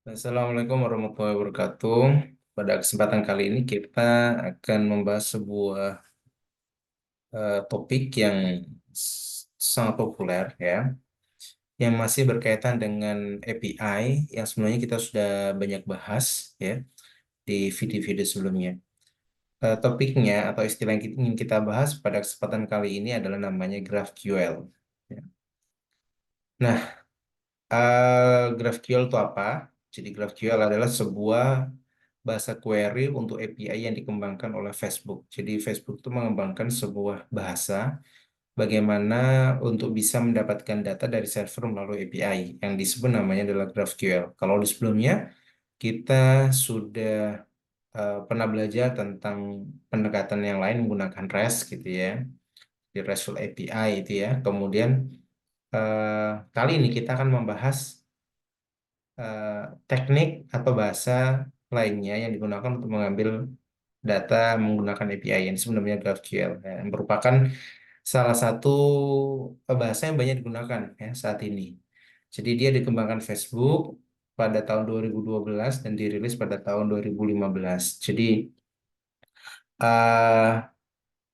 Assalamualaikum warahmatullahi wabarakatuh. Pada kesempatan kali ini kita akan membahas sebuah topik yang sangat populer ya, yang masih berkaitan dengan API yang sebenarnya kita sudah banyak bahas ya di video-video sebelumnya. Topiknya atau istilah yang ingin kita bahas pada kesempatan kali ini adalah namanya GraphQL. Ya. Nah, GraphQL itu apa? Jadi GraphQL adalah sebuah bahasa query untuk API yang dikembangkan oleh Facebook. Jadi Facebook itu mengembangkan sebuah bahasa bagaimana untuk bisa mendapatkan data dari server melalui API yang disebut namanya adalah GraphQL. Kalau di sebelumnya kita sudah pernah belajar tentang pendekatan yang lain menggunakan REST gitu ya, di RESTful API itu ya. Kemudian kali ini kita akan membahas eh, teknik atau bahasa lainnya yang digunakan untuk mengambil data menggunakan API yang sebenarnya GraphQL ya, yang merupakan salah satu bahasa yang banyak digunakan ya saat ini. Jadi dia dikembangkan Facebook pada tahun 2012 dan dirilis pada tahun 2015. Jadi eh,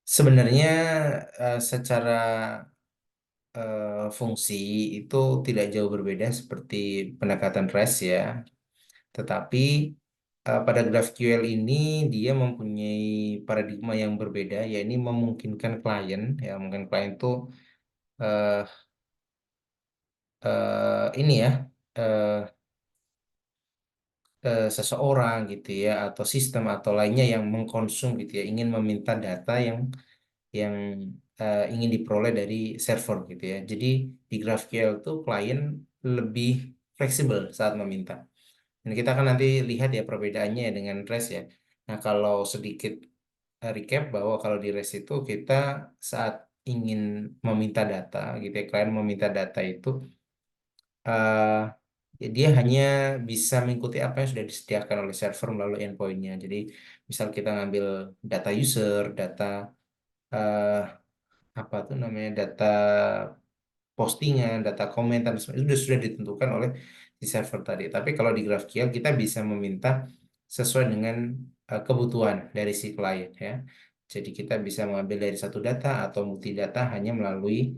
sebenarnya secara fungsi itu tidak jauh berbeda seperti pendekatan REST ya. Tetapi pada GraphQL ini dia mempunyai paradigma yang berbeda, yakni memungkinkan klien, ya mungkin klien itu eh, ini ya eh, seseorang gitu ya atau sistem atau lainnya yang mengkonsum gitu ya, ingin meminta data yang ingin diperoleh dari server gitu ya. Jadi di GraphQL itu klien lebih fleksibel saat meminta. Dan kita akan nanti lihat ya perbedaannya ya dengan REST ya. Nah, kalau sedikit recap bahwa kalau di REST itu kita saat ingin meminta data gitu ya, klien meminta data itu eh, ya dia hanya bisa mengikuti apa yang sudah disediakan oleh server melalui endpointnya. Jadi misal kita ngambil data user, data eh, apa tuh namanya data postingan, data komentar, dan sebagainya, itu sudah ditentukan oleh si server tadi. Tapi kalau di GraphQL kita bisa meminta sesuai dengan kebutuhan dari si klien ya. Jadi kita bisa mengambil dari satu data atau multi data hanya melalui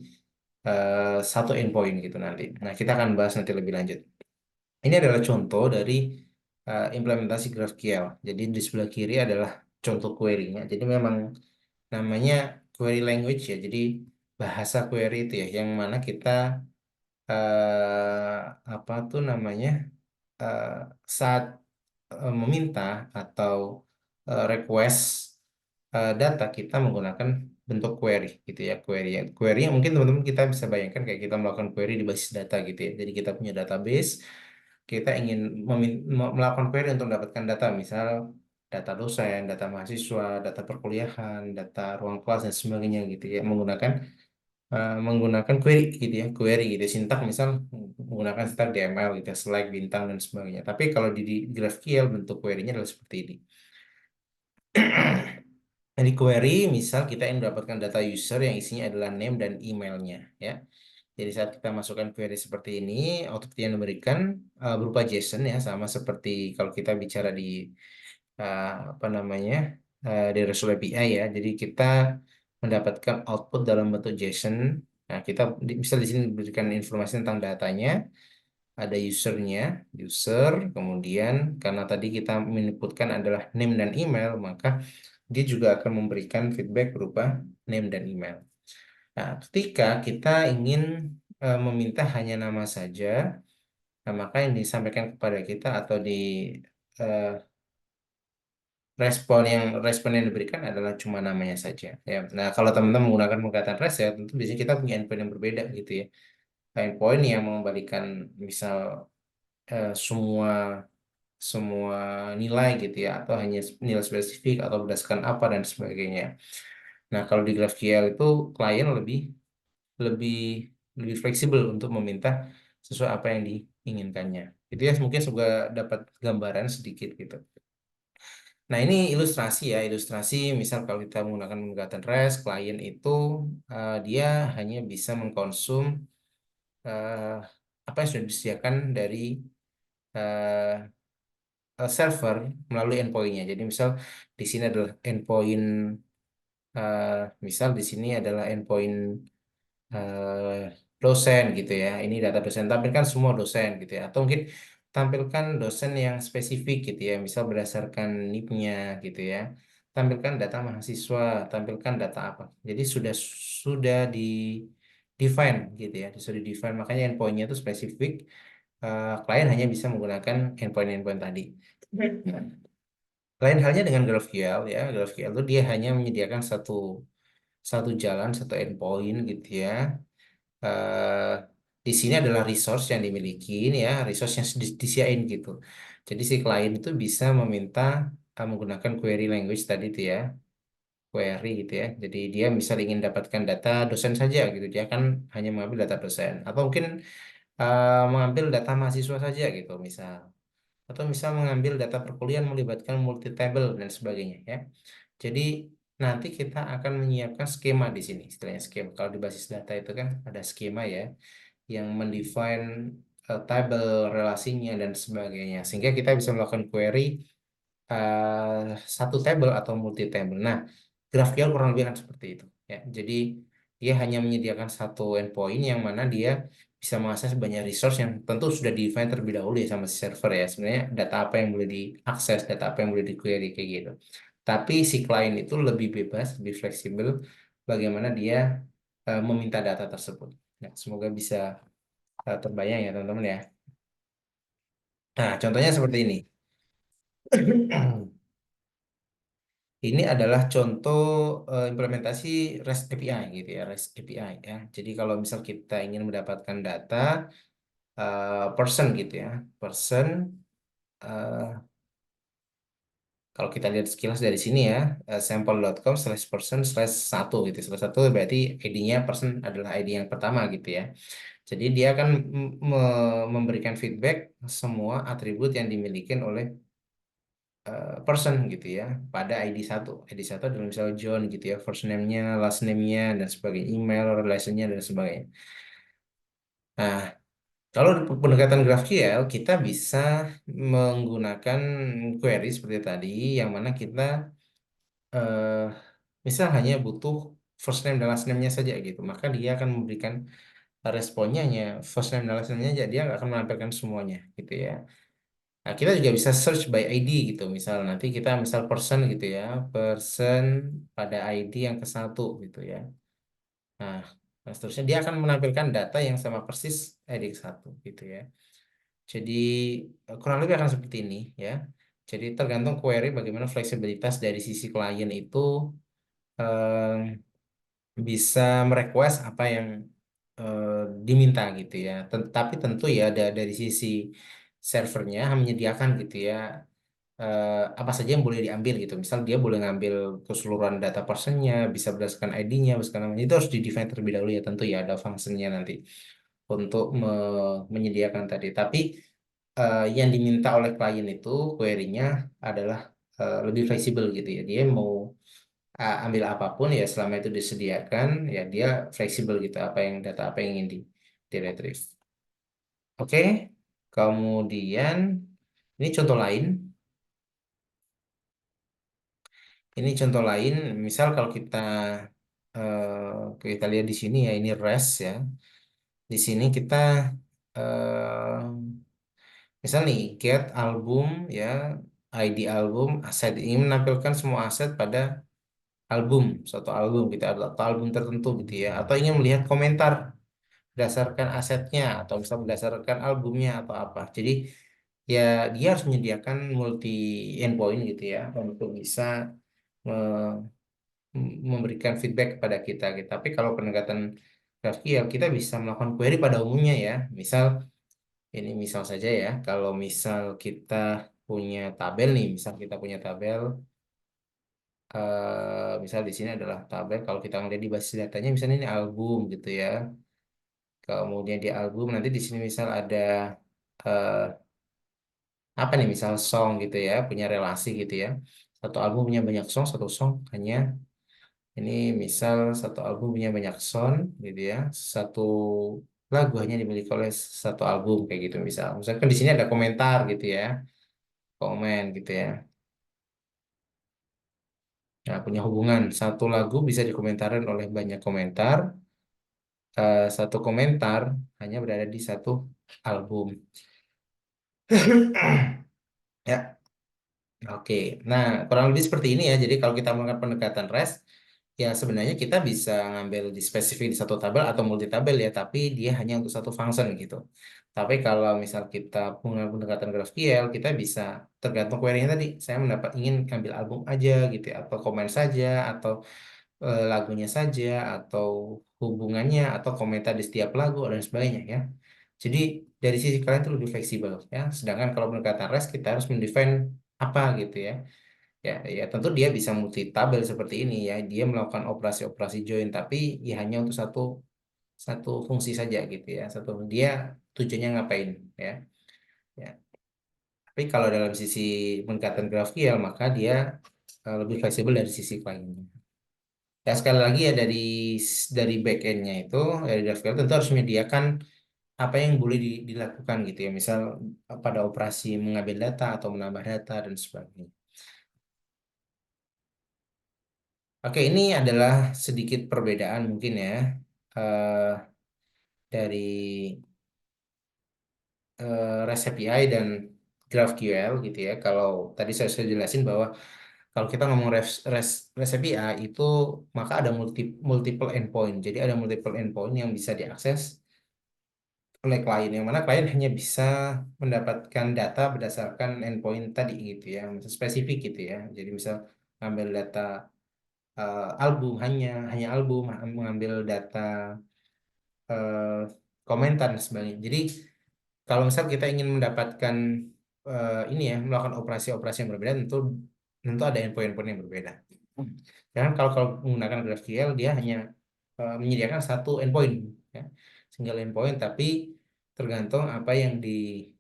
satu endpoint gitu nanti. Nah, kita akan bahas nanti lebih lanjut. Ini adalah contoh dari implementasi GraphQL. Jadi di sebelah kiri adalah contoh query-nya. Jadi memang namanya query language ya. Jadi bahasa query itu ya, yang mana kita apa tuh namanya eh, saat meminta atau request data kita menggunakan bentuk query gitu ya, query yang mungkin teman-teman kita bisa bayangkan kayak kita melakukan query di basis data gitu ya. Jadi kita punya database, kita ingin melakukan query untuk mendapatkan data, misal data dosen, data mahasiswa, data perkuliahan, data ruang kelas dan sebagainya gitu ya, menggunakan query gitu ya, query gitu sintak misal menggunakan sintak DML gitu ya, select bintang dan sebagainya. Tapi kalau di GraphQL bentuk query-nya adalah seperti ini. Di query misal kita ingin mendapatkan data user yang isinya adalah name dan emailnya ya. Jadi saat kita masukkan query seperti ini, output yang diberikan berupa JSON ya, sama seperti kalau kita bicara di apa namanya di RESTful API ya. Jadi kita mendapatkan output dalam bentuk JSON. Nah, kita bisa di sini diberikan informasi tentang datanya, ada usernya, user, kemudian karena tadi kita menginputkan adalah name dan email, maka dia juga akan memberikan feedback berupa name dan email. Nah, ketika kita ingin meminta hanya nama saja, nah, maka yang disampaikan kepada kita atau di eh, respon yang diberikan adalah cuma namanya saja ya. Nah, kalau teman-teman menggunakan pendekatan REST ya tentu biasanya kita punya endpoint yang berbeda gitu ya. Endpoint yang mengembalikan misal semua semua nilai gitu ya atau hanya nilai spesifik atau berdasarkan apa dan sebagainya. Nah, kalau di GraphQL itu klien lebih lebih fleksibel untuk meminta sesuai apa yang diinginkannya. Itu ya mungkin juga dapat gambaran sedikit gitu. Nah, ini ilustrasi ya, ilustrasi misal kalau kita menggunakan pendekatan REST, klien itu dia hanya bisa mengkonsum eh, apa yang sudah disediakan dari eh, server melalui endpointnya. Jadi misal di sini adalah endpoint, eh, misal di sini adalah endpoint eh, dosen gitu ya. Ini data dosen, tampilkan semua dosen gitu ya. Atau mungkin tampilkan dosen yang spesifik gitu ya. Misal berdasarkan NIP-nya gitu ya. Tampilkan data mahasiswa, tampilkan data apa. Jadi sudah di define gitu ya. Sudah di define, makanya endpointnya itu spesifik. Klien hanya bisa menggunakan endpoint-endpoint tadi. Lain halnya dengan GraphQL ya. GraphQL itu dia hanya menyediakan satu satu jalan, satu endpoint gitu ya. eh, di sini adalah resource yang dimiliki ini ya, resource yang disediain gitu. Jadi si klien itu bisa meminta menggunakan query language tadi itu ya, query gitu ya. Jadi dia misal ingin dapatkan data dosen saja gitu, dia kan hanya mengambil data dosen atau mungkin mengambil data mahasiswa saja gitu misal. Atau misal mengambil data perkuliahan melibatkan multi table dan sebagainya ya. Jadi nanti kita akan menyiapkan skema di sini, istilahnya skema. Kalau di basis data itu kan ada skema ya, yang mendefine table, relasinya dan sebagainya. Sehingga kita bisa melakukan query satu table atau multi table. Nah, GraphQL kurang lebih kan seperti itu ya. Jadi dia hanya menyediakan satu endpoint yang mana dia bisa mengakses banyak resource yang tentu sudah di-define terlebih dahulu ya sama si server ya. Sebenarnya data apa yang boleh diakses, data apa yang boleh di-query kayak gitu. Tapi si klien itu lebih bebas, lebih fleksibel bagaimana dia meminta data tersebut. Nah, semoga bisa terbayang ya teman-teman ya. Nah, contohnya seperti ini. Ini adalah contoh implementasi REST API gitu ya, REST API ya. Jadi kalau misal kita ingin mendapatkan data person gitu ya, person, eh, kalau kita lihat sekilas dari sini ya, sample.com/person/1 gitu. Salah satu berarti ID-nya person adalah ID yang pertama gitu ya. Jadi dia akan memberikan feedback semua atribut yang dimiliki oleh person gitu ya pada ID satu. ID satu adalah misalnya John gitu ya, first name-nya, last name-nya dan sebagainya, email, relation-nya dan sebagainya. Nah, kalau di pendekatan GraphQL kita bisa menggunakan query seperti tadi yang mana kita eh, misal hanya butuh first name dan last name-nya saja gitu. Maka dia akan memberikan responnya hanya first name dan last name-nya aja, dia nggak akan menampilkan semuanya gitu ya. Nah, kita juga bisa search by ID gitu. Misal nanti kita misal person gitu ya, person pada ID yang ke satu gitu ya. Nah, dan seterusnya dia akan menampilkan data yang sama persis ID ke satu gitu ya. Jadi kurang lebih akan seperti ini ya. Jadi tergantung query bagaimana fleksibilitas dari sisi klien itu eh, bisa merequest apa yang eh, diminta gitu ya. Tapi tentu ya dari sisi servernya menyediakan gitu ya apa saja yang boleh diambil gitu. Misal dia boleh ngambil keseluruhan data personnya, bisa berdasarkan ID-nya, berdasarkan namanya. Itu harus di-define terlebih dahulu ya tentu ya ada fungsinya nanti untuk menyediakan tadi. Tapi yang diminta oleh klien itu query-nya adalah lebih fleksibel gitu ya. Dia mau ambil apapun ya selama itu disediakan ya dia fleksibel gitu apa yang data apa yang ingin di retrieve. Oke, kemudian ini contoh lain. Ini contoh lain, misal kalau kita lihat di sini ya ini REST ya. Di sini kita eh, misal nih get album ya, ID album, aset ini menampilkan semua aset pada album, suatu album gitu atau album tertentu gitu ya. Atau ingin melihat komentar berdasarkan asetnya atau misal berdasarkan albumnya atau apa. Jadi ya dia harus menyediakan multi endpoint gitu ya untuk bisa memberikan feedback kepada kita, gitu. Tapi kalau pendekatan GraphQL kita bisa melakukan query pada umumnya ya. Misal ini misal saja ya, kalau misal kita punya tabel nih, misal kita punya tabel, misal di sini adalah tabel. Kalau kita ngeliat di basis datanya, misalnya ini album gitu ya. Kemudian di album nanti di sini misal ada eh, apa nih, misal song gitu ya, punya relasi gitu ya. Satu album punya banyak song, satu song hanya ini misal satu album punya banyak sound gitu ya. Satu lagu hanya dimiliki oleh satu album kayak gitu misal. Misalkan di sini ada komentar gitu ya, komen gitu ya. Nah, punya hubungan satu lagu bisa dikomentarin oleh banyak komentar. Satu komentar hanya berada di satu album. Ya, oke. Nah, kurang lebih seperti ini ya. Jadi kalau kita melakukan pendekatan REST, ya sebenarnya kita bisa ngambil di spesifik di satu tabel atau multi tabel ya, tapi dia hanya untuk satu function gitu. Tapi kalau misal kita punya pendekatan GraphQL, kita bisa tergantung query-nya tadi. Saya mendapat ingin ambil album aja gitu ya, atau komen saja, atau lagunya saja, atau hubungannya, atau komentar di setiap lagu dan sebagainya ya. Jadi dari sisi kalian itu lebih fleksibel ya. Sedangkan kalau pendekatan REST kita harus mendefine apa gitu ya. Ya, ya tentu dia bisa multi tabel seperti ini ya. Dia melakukan operasi-operasi join tapi ya hanya untuk satu satu fungsi saja gitu ya. Satu dia tujuannya ngapain ya. Ya. Tapi kalau dalam sisi pendekatan GraphQL maka dia lebih fleksibel dari sisi kliennya. Ya sekali lagi ya dari backendnya itu dari GraphQL tentu harus menyediakan apa yang boleh dilakukan gitu ya. Misal pada operasi mengambil data atau menambah data dan sebagainya. Oke, ini adalah sedikit perbedaan mungkin ya eh, dari REST API dan GraphQL gitu ya. Kalau tadi saya sudah jelasin bahwa kalau kita ngomong REST API itu maka ada multiple endpoint. Jadi ada multiple endpoint yang bisa diakses oleh klien yang mana klien hanya bisa mendapatkan data berdasarkan endpoint tadi gitu ya, misal spesifik gitu ya. Jadi misal ambil data hanya album, mengambil data eh, komentar dan sebagainya. Jadi kalau misal kita ingin mendapatkan ini ya melakukan operasi-operasi yang berbeda tentu tentu ada endpoint-endpoint yang berbeda. Dan kalau menggunakan GraphQL dia hanya menyediakan satu endpoint ya, single endpoint tapi tergantung apa yang diminta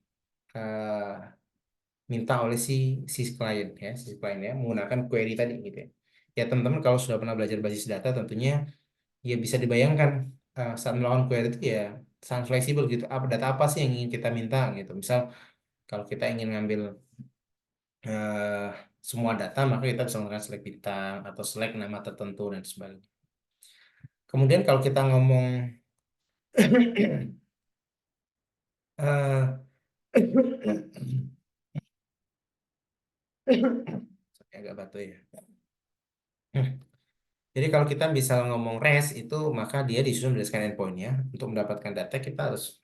oleh si klien ya si klien ya menggunakan query tadi gitu ya. Ya teman-teman kalau sudah pernah belajar basis data tentunya ya bisa dibayangkan saat melakukan query itu ya sangat fleksibel gitu. Apa data apa sih yang ingin kita minta gitu. Misal kalau kita ingin ngambil eh, semua data maka kita bisa menggunakan select bintang atau select nama tertentu dan sebagainya. Kemudian kalau kita ngomong eh, Sorry, agak batu ya. Jadi kalau kita bisa ngomong REST itu maka dia disusun berdasarkan endpoint-nya. Untuk mendapatkan data kita harus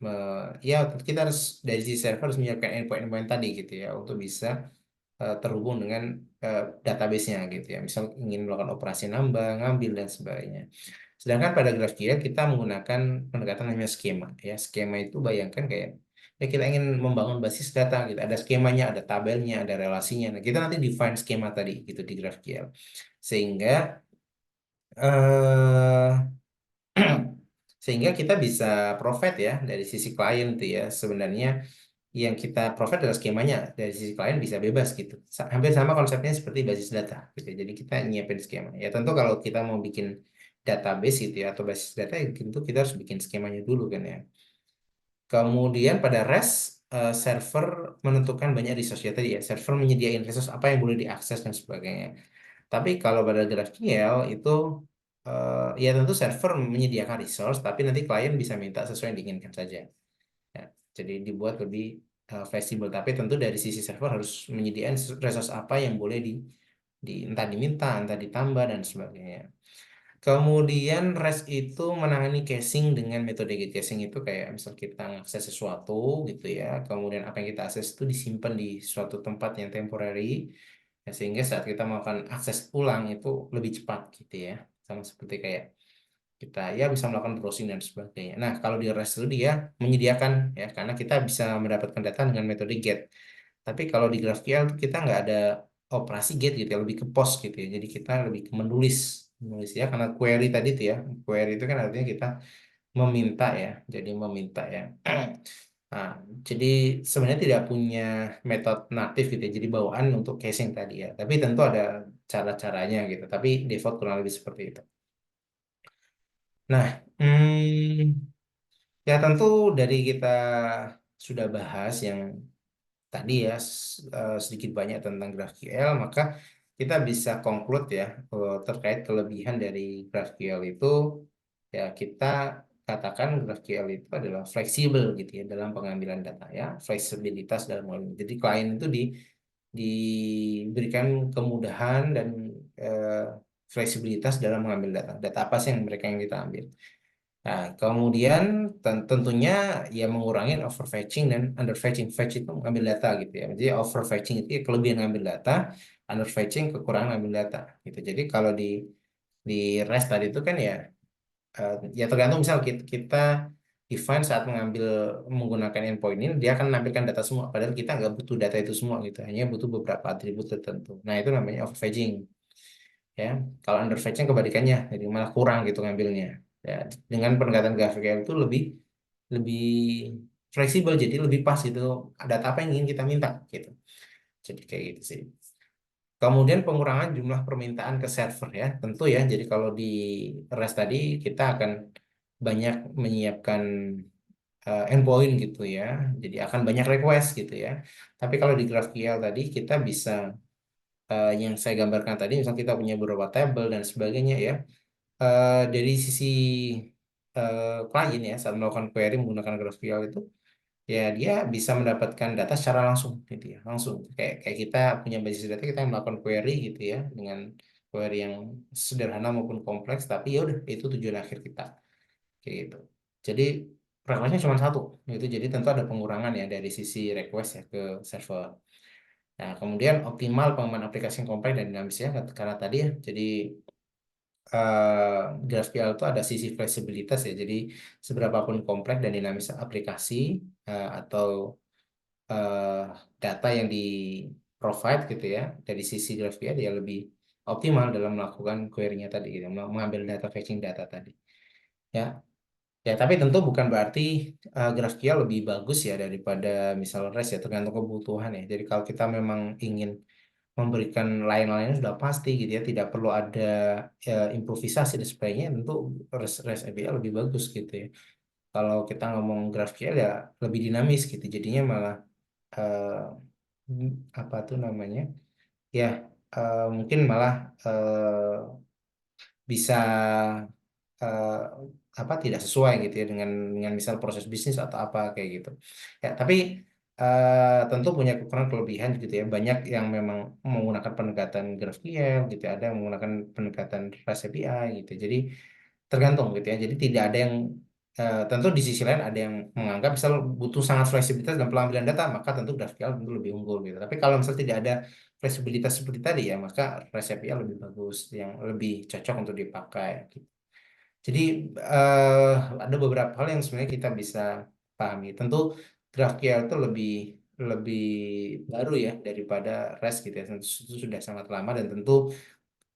ya kita harus dari si server harus menyiapkan endpoint-endpoint tadi gitu ya untuk bisa terhubung dengan database-nya gitu ya. Misal ingin melakukan operasi nambah, ngambil dan sebagainya. Sedangkan pada GraphQL kita menggunakan pendekatan namanya skema ya. Skema itu bayangkan kayak ya kita ingin membangun basis data gitu. Ada skemanya, ada tabelnya, ada relasinya. Nah, kita nanti define skema tadi gitu di GraphQL. Sehingga eh sehingga kita bisa provide ya dari sisi klien tuh ya sebenarnya yang kita provide adalah skemanya dari sisi klien bisa bebas gitu. Hampir sama konsepnya seperti basis data gitu. Jadi kita nyiapin skema. Ya tentu kalau kita mau bikin database gitu ya atau basis data ya tentu kita harus bikin skemanya dulu kan ya. Kemudian pada REST server menentukan banyak resource ya tadi ya. Server menyediakan resource apa yang boleh diakses dan sebagainya. Tapi kalau pada GraphQL itu ya tentu server menyediakan resource tapi nanti klien bisa minta sesuai yang diinginkan saja. Ya, jadi dibuat lebih fleksibel. Tapi tentu dari sisi server harus menyediakan resource apa yang boleh entah diminta, entah ditambah dan sebagainya. Kemudian REST itu menangani caching dengan metode get caching itu kayak misal kita mengakses sesuatu gitu ya, kemudian apa yang kita akses itu disimpan di suatu tempat yang temporary, ya, sehingga saat kita melakukan akses ulang itu lebih cepat gitu ya, sama seperti kayak kita ya bisa melakukan browsing dan sebagainya. Nah, kalau di REST itu dia menyediakan ya karena kita bisa mendapatkan data dengan metode get. Tapi kalau di GraphQL tuh kita nggak ada operasi get gitu ya, lebih ke post gitu ya. Jadi kita lebih ke menulis ya karena query tadi tuh ya. Query itu kan artinya kita meminta ya. Jadi meminta ya. Nah, jadi sebenarnya tidak punya metode natif gitu ya. Jadi bawaan untuk caching tadi ya. Tapi tentu ada cara-caranya gitu. Tapi default kurang lebih seperti itu. Nah, hmm, Ya tentu dari kita sudah bahas yang tadi ya sedikit banyak tentang GraphQL, maka kita bisa conclude ya terkait kelebihan dari GraphQL itu ya kita katakan GraphQL itu adalah fleksibel gitu ya dalam pengambilan data ya, fleksibilitas dalam mengambil. Jadi klien itu diberikan kemudahan dan eh, fleksibilitas dalam mengambil data. Data apa sih yang mereka yang kita ambil? Nah, kemudian tentunya ya mengurangi overfetching dan underfetching. Fetch itu mengambil data gitu ya. Jadi overfetching itu ya kelebihan ngambil data, underfetching kekurangan ngambil data gitu. Jadi kalau di REST tadi itu kan ya ya tergantung misal kita define saat mengambil menggunakan endpoint ini dia akan menampilkan data semua padahal kita nggak butuh data itu semua gitu hanya butuh beberapa atribut tertentu. Nah, itu namanya overfetching ya. Kalau underfetching kebalikannya jadi malah kurang gitu ngambilnya ya. Dengan pendekatan GraphQL itu lebih lebih fleksibel jadi lebih pas gitu data apa yang ingin kita minta gitu, jadi kayak gitu sih. Kemudian pengurangan jumlah permintaan ke server ya tentu ya, jadi kalau di REST tadi kita akan banyak menyiapkan endpoint gitu ya, jadi akan banyak request gitu ya. Tapi kalau di GraphQL tadi kita bisa yang saya gambarkan tadi misal kita punya beberapa table dan sebagainya ya. Dari sisi klien ya saat melakukan query menggunakan GraphQL itu ya dia bisa mendapatkan data secara langsung gitu ya, langsung kayak kayak kita punya basis data kita melakukan query gitu ya dengan query yang sederhana maupun kompleks, tapi ya udah itu tujuan akhir kita kayak gitu. Jadi requestnya cuma satu itu, jadi tentu ada pengurangan ya dari sisi request ya ke server. Nah, kemudian optimal pengembangan aplikasi yang kompleks dan dinamis ya karena tadi ya jadi GraphQL itu ada sisi fleksibilitas ya. Jadi seberapapun kompleks dan dinamis aplikasi atau eh, data yang di provide gitu ya dari sisi GraphQL dia lebih optimal dalam melakukan query-nya tadi gitu, mengambil data fetching data tadi. Ya. Ya, tapi tentu bukan berarti GraphQL lebih bagus ya daripada misal REST ya, tergantung kebutuhan ya. Jadi kalau kita memang ingin memberikan lain-lainnya sudah pasti gitu ya, tidak perlu ada improvisasi dan sebagainya, tentu REST API lebih bagus gitu ya. Kalau kita ngomong GraphQL ya lebih dinamis gitu, jadinya malah apa tuh namanya ya mungkin malah bisa eh, apa tidak sesuai gitu ya dengan misal proses bisnis atau apa kayak gitu ya. Tapi tentu punya kekurangan kelebihan gitu ya, banyak yang memang menggunakan pendekatan GraphQL gitu ya, ada yang menggunakan pendekatan REST API gitu, jadi tergantung gitu ya. Jadi tidak ada yang tentu di sisi lain ada yang menganggap misal butuh sangat fleksibilitas dalam pengambilan data maka tentu GraphQL tentu lebih unggul gitu, tapi kalau misal tidak ada fleksibilitas seperti tadi ya maka REST API lebih bagus, yang lebih cocok untuk dipakai gitu. Jadi eh, ada beberapa hal yang sebenarnya kita bisa pahami. Tentu GraphQL itu lebih lebih baru ya daripada REST gitu ya. Tentu itu sudah sangat lama dan tentu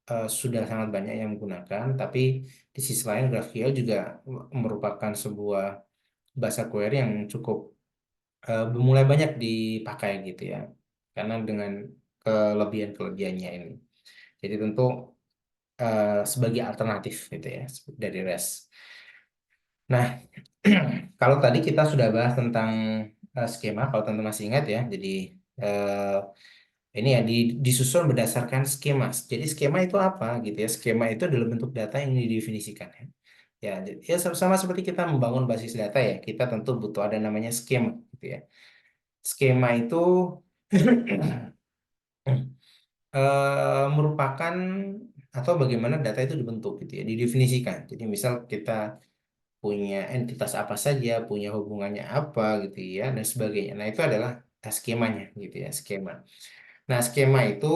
sudah sangat banyak yang menggunakan. Tapi di sisi lain GraphQL juga merupakan sebuah bahasa query yang cukup mulai banyak dipakai gitu ya. Karena dengan kelebihan-kelebihannya ini. Jadi tentu sebagai alternatif gitu ya dari REST. Nah, kalau tadi kita sudah bahas tentang skema, kalau teman masih ingat ya, jadi eh, ini ya disusun berdasarkan skema. Jadi skema itu apa gitu ya? Skema itu adalah bentuk data yang didefinisikan ya. Ya, ya sama seperti kita membangun basis data ya, kita tentu butuh ada namanya skema gitu ya. Skema itu merupakan atau bagaimana data itu dibentuk gitu ya, didefinisikan. Jadi misal kita punya entitas apa saja, punya hubungannya apa gitu ya, dan sebagainya. Nah, itu adalah skemanya gitu ya, skema. Nah, skema itu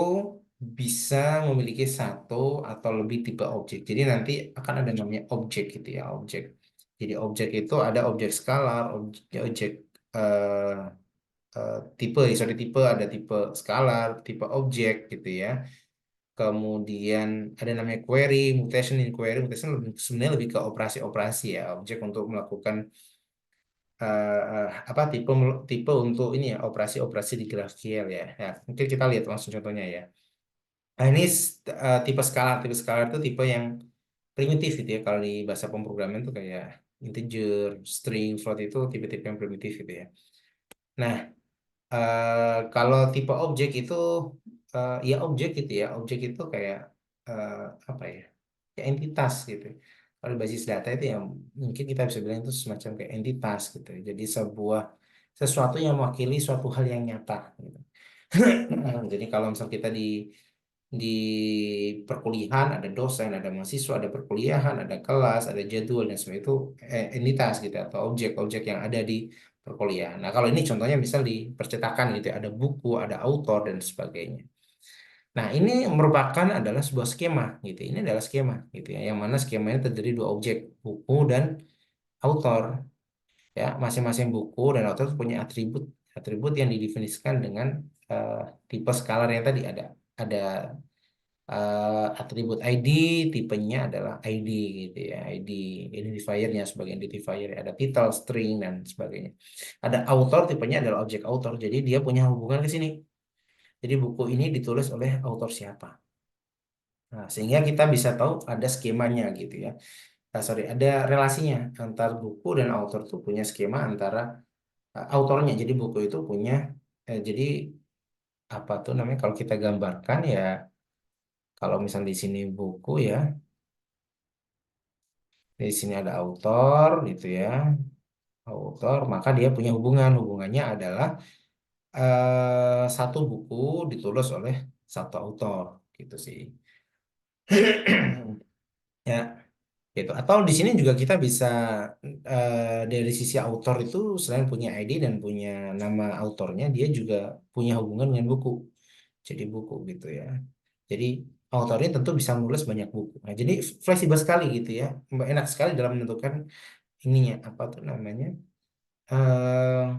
bisa memiliki satu atau lebih tipe objek. Jadi nanti akan ada namanya objek gitu ya, objek. Jadi objek itu ada objek skalar, objek eh, tipe, sorry tipe, ada tipe skalar, tipe objek gitu ya. Kemudian ada namanya query, mutation in query, mutation sebenarnya lebih ke operasi-operasi ya, objek untuk melakukan apa tipe tipe untuk ini ya operasi-operasi di GraphQL ya. Ya, mungkin kita lihat langsung contohnya ya. Nah, ini tipe skala itu tipe yang primitif gitu ya kalau di bahasa pemrograman itu kayak integer, string, float itu tipe-tipe yang primitif gitu ya. Nah, kalau tipe objek itu ya objek gitu ya. Objek itu kayak eh, apa ya? Kayak entitas gitu. Kalau basis data itu ya mungkin kita bisa bilang itu semacam kayak entitas gitu. Jadi sebuah sesuatu yang mewakili suatu hal yang nyata gitu. Jadi kalau misal kita di perkuliahan ada dosen, ada mahasiswa, ada perkuliahan, ada kelas, ada jadwal dan semua itu entitas gitu atau objek-objek yang ada di perkuliahan. Nah, kalau ini contohnya misal di percetakan gitu ya, ada buku, ada autor dan sebagainya. Nah, ini merupakan adalah sebuah skema gitu. Ini adalah skema gitu ya, yang mana skemanya terdiri dua objek, buku dan autor ya. Masing-masing buku dan autor punya atribut atribut yang didefinisikan dengan eh, tipe skalar yang tadi ada atribut ID, tipenya adalah ID gitu ya, ID identifiernya sebagai identifier, ada title, string dan sebagainya. Ada author, tipenya adalah objek author, jadi dia punya hubungan ke sini. Jadi buku ini ditulis oleh author siapa. Nah, sehingga kita bisa tahu ada skemanya gitu ya. Sorry, ada relasinya antar buku dan author tuh punya skema antara autornya. Jadi buku itu punya, jadi apa tuh namanya kalau kita gambarkan ya, kalau misal di sini buku ya. Di sini ada autor gitu ya, autor, maka dia punya hubungan. Hubungannya adalah satu buku ditulis oleh satu autor gitu sih. Ya, gitu. Atau di sini juga kita bisa dari sisi autor itu selain punya ID dan punya nama autornya, dia juga punya hubungan dengan buku. Jadi buku gitu ya. Jadi autornya tentu bisa menulis banyak buku. Nah, jadi fleksibel sekali gitu ya. Enak sekali dalam menentukan ininya apa tuh namanya? eh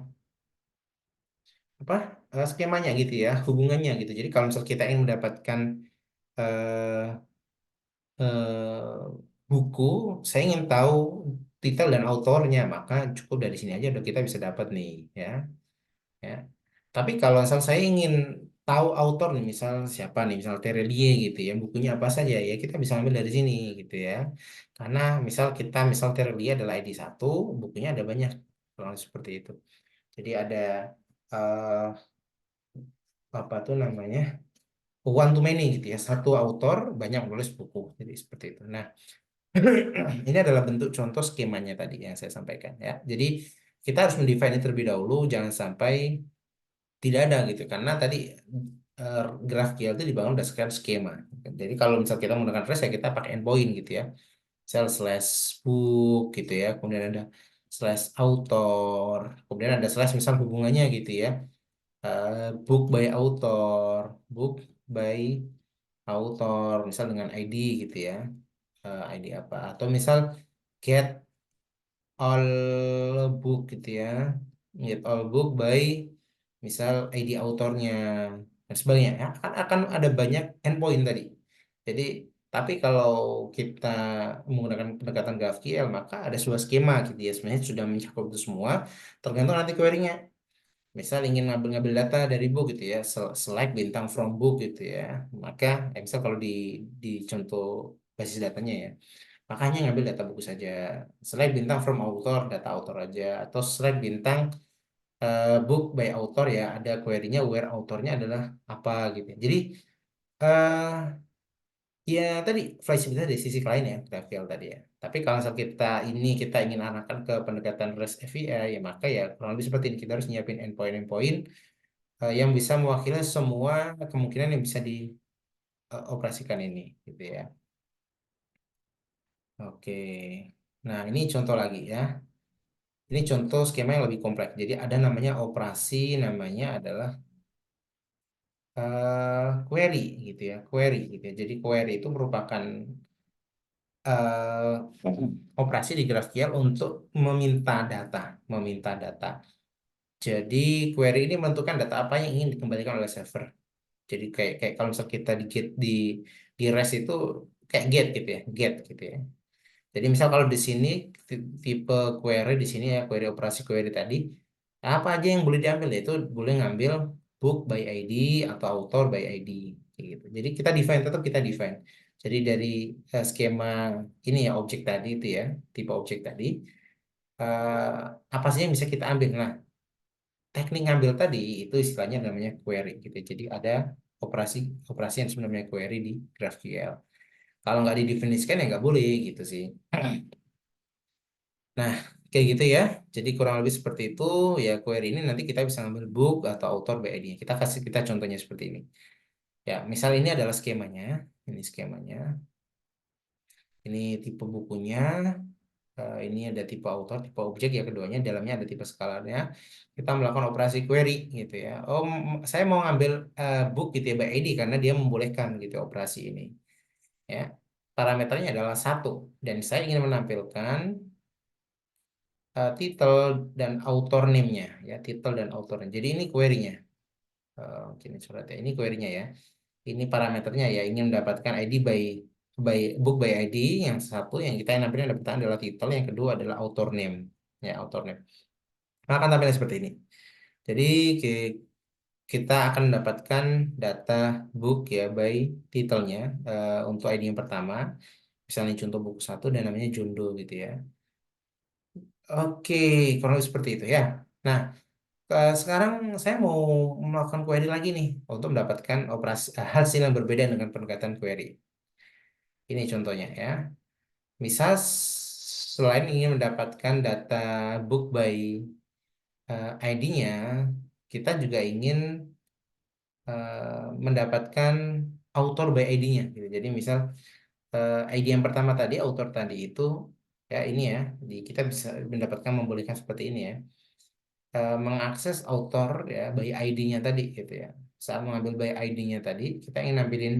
apa skemanya gitu ya, hubungannya gitu. Jadi kalau misal kita ingin mendapatkan eh, eh, buku, saya ingin tahu titel dan autornya, maka cukup dari sini aja udah kita bisa dapat nih ya, ya. Tapi kalau misal saya ingin tahu autor nih, misal siapa nih, misal Terelie gitu ya, bukunya apa saja ya kita bisa ambil dari sini gitu ya. Karena misal Terelie adalah ID satu, bukunya ada banyak, kalau seperti itu. Jadi ada eh, apa tuh namanya? One to many gitu ya. Satu autor banyak menulis buku. Jadi seperti itu. Nah, ini adalah bentuk contoh skemanya tadi yang saya sampaikan ya. Jadi kita harus mendefine ini terlebih dahulu, jangan sampai tidak ada gitu. Karena tadi GraphQL itu dibangun berdasarkan skema. Jadi kalau misal kita menggunakan REST ya kita pakai endpoint gitu ya. Misal slash book gitu ya. Kemudian ada slash author. Kemudian ada slash misal hubungannya gitu ya. Book by author, book by author, misal dengan ID gitu ya, ID apa, atau misal get all book gitu ya, get all book by misal ID autornya dan sebagainya ya, akan ada banyak endpoint tadi. Jadi tapi kalau kita menggunakan pendekatan GraphQL maka ada sebuah skema gitu ya, sebenarnya sudah mencakup itu semua, tergantung nanti query-nya. Misal ingin ngambil-ngambil data dari book gitu ya, select bintang from book gitu ya. Maka, misal kalau di contoh basis datanya ya, makanya ngambil data buku saja. Select bintang from author, data author aja. Atau select bintang book by author ya, ada query-nya where autornya adalah apa gitu. Jadi, eh ya tadi fleksibilitas dari sisi klien ya, GraphQL tadi ya. Tapi kalau misal kita ingin arahkan ke pendekatan REST API ya, maka ya kurang lebih seperti ini. Kita harus nyiapin endpoint-endpoint yang bisa mewakili semua kemungkinan yang bisa dioperasikan ini gitu ya. Oke. Nah, ini contoh lagi ya. Ini contoh skema yang lebih kompleks. Jadi ada namanya operasi, namanya adalah query gitu ya, query gitu ya. Jadi query itu merupakan eh, operasi di GraphQL untuk meminta data. Jadi query ini menentukan data apa yang ingin dikembalikan oleh server. Jadi kayak kayak kalau misal kita di REST itu kayak get gitu ya, get gitu ya. Jadi misal kalau di sini tipe query di sini ya, query operasi query tadi, apa aja yang boleh diambil itu boleh ngambil book by ID atau author by ID kayak gitu. Jadi kita define, tetap kita define. Jadi dari skema ini ya objek tadi itu ya, tipe objek tadi. apa sih yang bisa kita ambil. Nah, teknik ngambil tadi itu istilahnya namanya query gitu. Jadi ada operasi operasi yang sebenarnya query di GraphQL. Kalau nggak didefinisikan ya nggak boleh gitu sih. Nah, kayak gitu ya. Jadi kurang lebih seperti itu ya, query ini nanti kita bisa ngambil book atau author by ID. Kita contohnya seperti ini. Ya, misal ini adalah skemanya. Ini skemanya. Ini tipe bukunya. Ini ada tipe author, tipe objek. Ya, keduanya dalamnya ada tipe skalarnya. Kita melakukan operasi query gitu ya. Oh, saya mau ngambil book gitu ya by ID karena dia membolehkan gitu ya, operasi ini. Ya, parameternya adalah satu dan saya ingin menampilkan title dan author name-nya ya, title dan author. Jadi ini query-nya. Ini suratnya, ini query-nya ya. Ini parameternya ya, ingin mendapatkan ID by book by ID. Yang satu yang kita yang nampilkan dapatkan adalah title, yang kedua adalah author name ya, author name. Maka akan tampilnya seperti ini. Jadi kita akan mendapatkan data book ya by titelnya untuk ID yang pertama. Misalnya contoh buku satu dan namanya Jundo gitu ya. Oke, kurang lebih seperti itu ya. Nah, sekarang saya mau melakukan query lagi nih untuk mendapatkan operasi hasil yang berbeda dengan pendekatan query. Ini contohnya ya. Misal selain ingin mendapatkan data book by ID-nya, kita juga ingin mendapatkan author by ID-nya gitu. Jadi misal ID yang pertama tadi, author tadi itu ya ini ya, kita bisa mendapatkan membolehkan seperti ini ya. Mengakses author ya by ID-nya tadi gitu ya. Saat mengambil by ID-nya tadi, kita ingin nampilin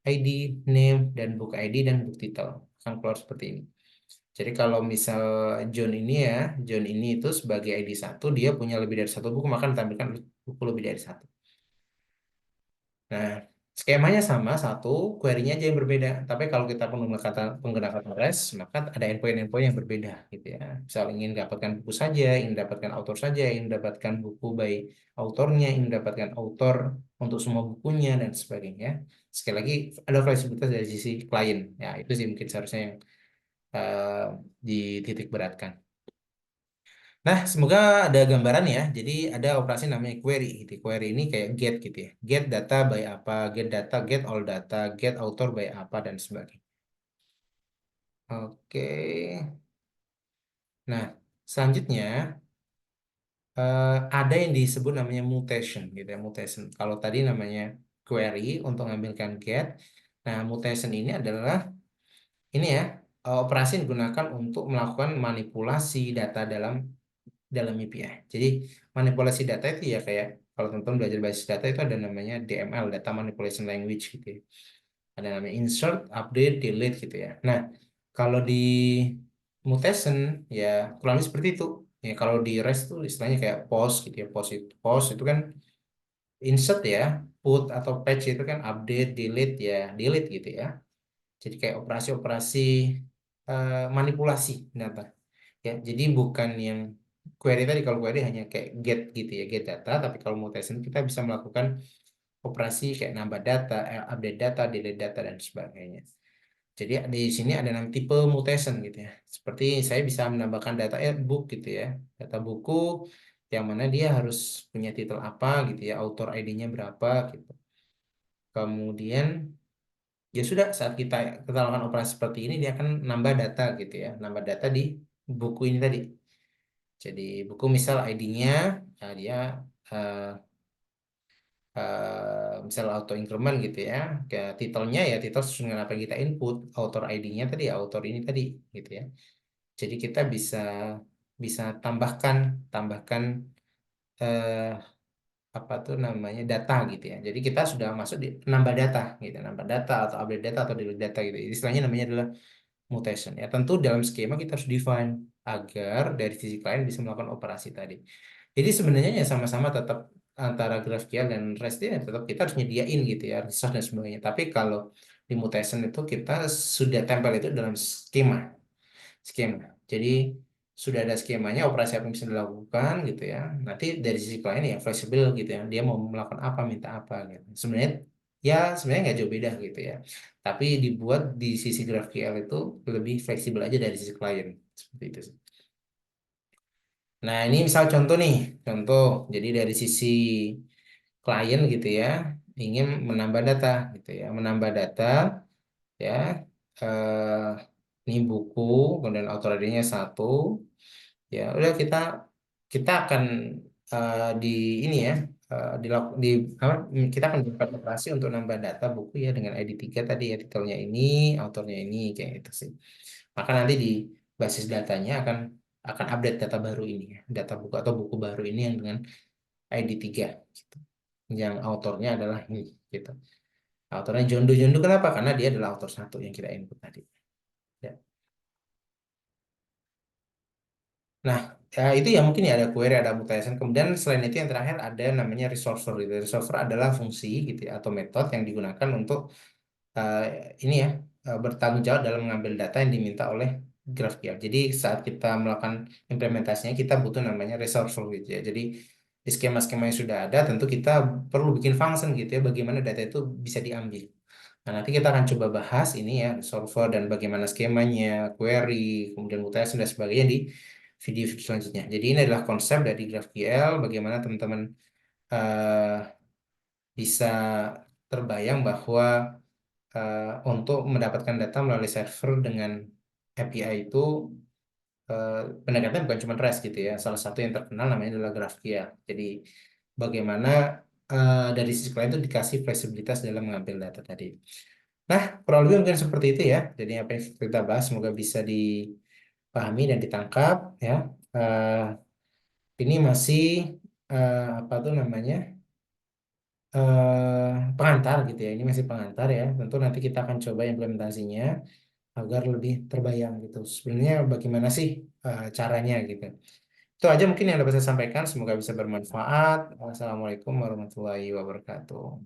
ID, name, dan book ID dan book title. Akan keluar seperti ini. Jadi kalau misal John ini ya, John ini itu sebagai ID satu, dia punya lebih dari satu buku, maka ditampilkan buku lebih dari satu. Nah, skemanya sama satu, query-nya aja yang berbeda. Tapi kalau kita menggunakan REST, maka ada endpoint-endpoint yang berbeda gitu ya. Misal ingin dapatkan buku saja, ingin dapatkan author saja, ingin dapatkan buku by autornya, ingin dapatkan author untuk semua bukunya dan sebagainya. Sekali lagi ada fleksibilitas dari sisi klien. Ya, itu sih mungkin seharusnya yang eh, dititik beratkan. Nah, semoga ada gambaran ya. Jadi ada operasi namanya query gitu. Query ini kayak get gitu ya. Get data by apa, get data, get all data, get author by apa dan sebagainya. Oke. Nah, selanjutnya ada yang disebut namanya mutation gitu ya, mutation. Kalau tadi namanya query untuk mengambilkan get. Nah, mutation ini adalah ini ya, operasi yang digunakan untuk melakukan manipulasi data dalam API. Jadi manipulasi data itu ya kayak kalau teman-teman belajar basis data itu ada namanya DML, Data Manipulation Language gitu ya. Ada namanya insert, update, delete gitu ya. Nah, kalau di mutation ya kurang lebih seperti itu. Ya kalau di REST tuh istilahnya kayak post gitu ya. Post itu kan insert ya, put atau patch itu kan update, delete ya, delete gitu ya. Jadi kayak operasi-operasi manipulasi data. Ya, jadi bukan yang query tadi, kalau query hanya kayak get gitu ya, get data, tapi kalau mutation kita bisa melakukan operasi kayak nambah data, update data, delete data dan sebagainya. Jadi di sini ada enam tipe mutation gitu ya. Seperti saya bisa menambahkan data book gitu ya, data buku yang mana dia harus punya titel apa gitu ya, author ID-nya berapa gitu. Kemudian ya sudah saat kita lakukan operasi seperti ini dia akan nambah data gitu ya, nambah data di buku ini tadi. Jadi buku misal ID-nya dia eh, misal auto increment gitu ya. Ke titelnya ya titel sesuai dengan apa yang kita input, author ID-nya tadi ya author ini tadi gitu ya. Jadi kita bisa bisa tambahkan tambahkan eh, apa tuh namanya data gitu ya. Jadi kita sudah masuk di nambah data gitu, nambah data atau update data atau delete data gitu. Istilahnya namanya adalah mutation ya. Tentu dalam skema kita harus define agar dari sisi klien bisa melakukan operasi tadi. Jadi sebenarnya ya sama-sama tetap antara GraphQL dan REST ya tetap kita harus nyediain gitu ya resource dan sebagainya. Tapi kalau di mutation itu kita sudah tempel itu dalam skema. Jadi sudah ada skemanya operasi apa yang bisa dilakukan gitu ya. Nanti dari sisi klien ya fleksibel gitu ya. Dia mau melakukan apa, minta apa gitu. Sebenarnya nggak jauh beda gitu ya. Tapi dibuat di sisi GraphQL itu lebih fleksibel aja dari sisi klien. Seperti itu sih. Nah, ini misal contoh nih, contoh. Jadi dari sisi klien gitu ya, ingin menambah data gitu ya, menambah data ya. Ini buku, kemudian author ID-nya satu. Ya, udah kita akan di ini ya, di apa, kita akan buka operasi untuk nambah data buku ya dengan ID 3 tadi ya, titelnya ini, autornya ini kayak gitu sih. Maka nanti di basis datanya akan update data baru ini ya, data buku atau buku baru ini yang dengan ID 3 gitu. Yang autornya adalah ini gitu. Autornya John Doe. John Doe kenapa? Karena dia adalah autor satu yang kita input tadi. Ya. Nah, ya itu ya mungkin ya ada query, ada mutation. Kemudian selain itu yang terakhir ada namanya resolver gitu. Resolver adalah fungsi gitu ya, atau metode yang digunakan untuk eh, ini ya, bertanggung jawab dalam mengambil data yang diminta oleh GraphQL. Jadi saat kita melakukan implementasinya kita butuh namanya resolver gitu ya. Jadi di skema-skema yang sudah ada tentu kita perlu bikin function gitu ya, bagaimana data itu bisa diambil. Nah, nanti kita akan coba bahas ini ya, solver dan bagaimana skemanya, query, kemudian mutation dan sebagainya di video-video selanjutnya. Jadi ini adalah konsep dari GraphQL, bagaimana teman-teman eh, bisa terbayang bahwa untuk mendapatkan data melalui server dengan API itu eh, pendekatannya bukan cuma REST gitu ya. Salah satu yang terkenal namanya adalah GraphQL. Jadi bagaimana dari sisi klien itu dikasih fleksibilitas dalam mengambil data tadi. Nah, kurang lebih mungkin seperti itu ya. Jadi apa yang kita bahas semoga bisa dipahami dan ditangkap ya. Eh, ini masih apa tuh namanya, pengantar gitu ya. Ini masih pengantar ya. Tentu nanti kita akan coba implementasinya agar lebih terbayang gitu. Sebenarnya bagaimana sih caranya gitu. Itu aja mungkin yang dapat saya sampaikan. Semoga bisa bermanfaat. Wassalamualaikum warahmatullahi wabarakatuh.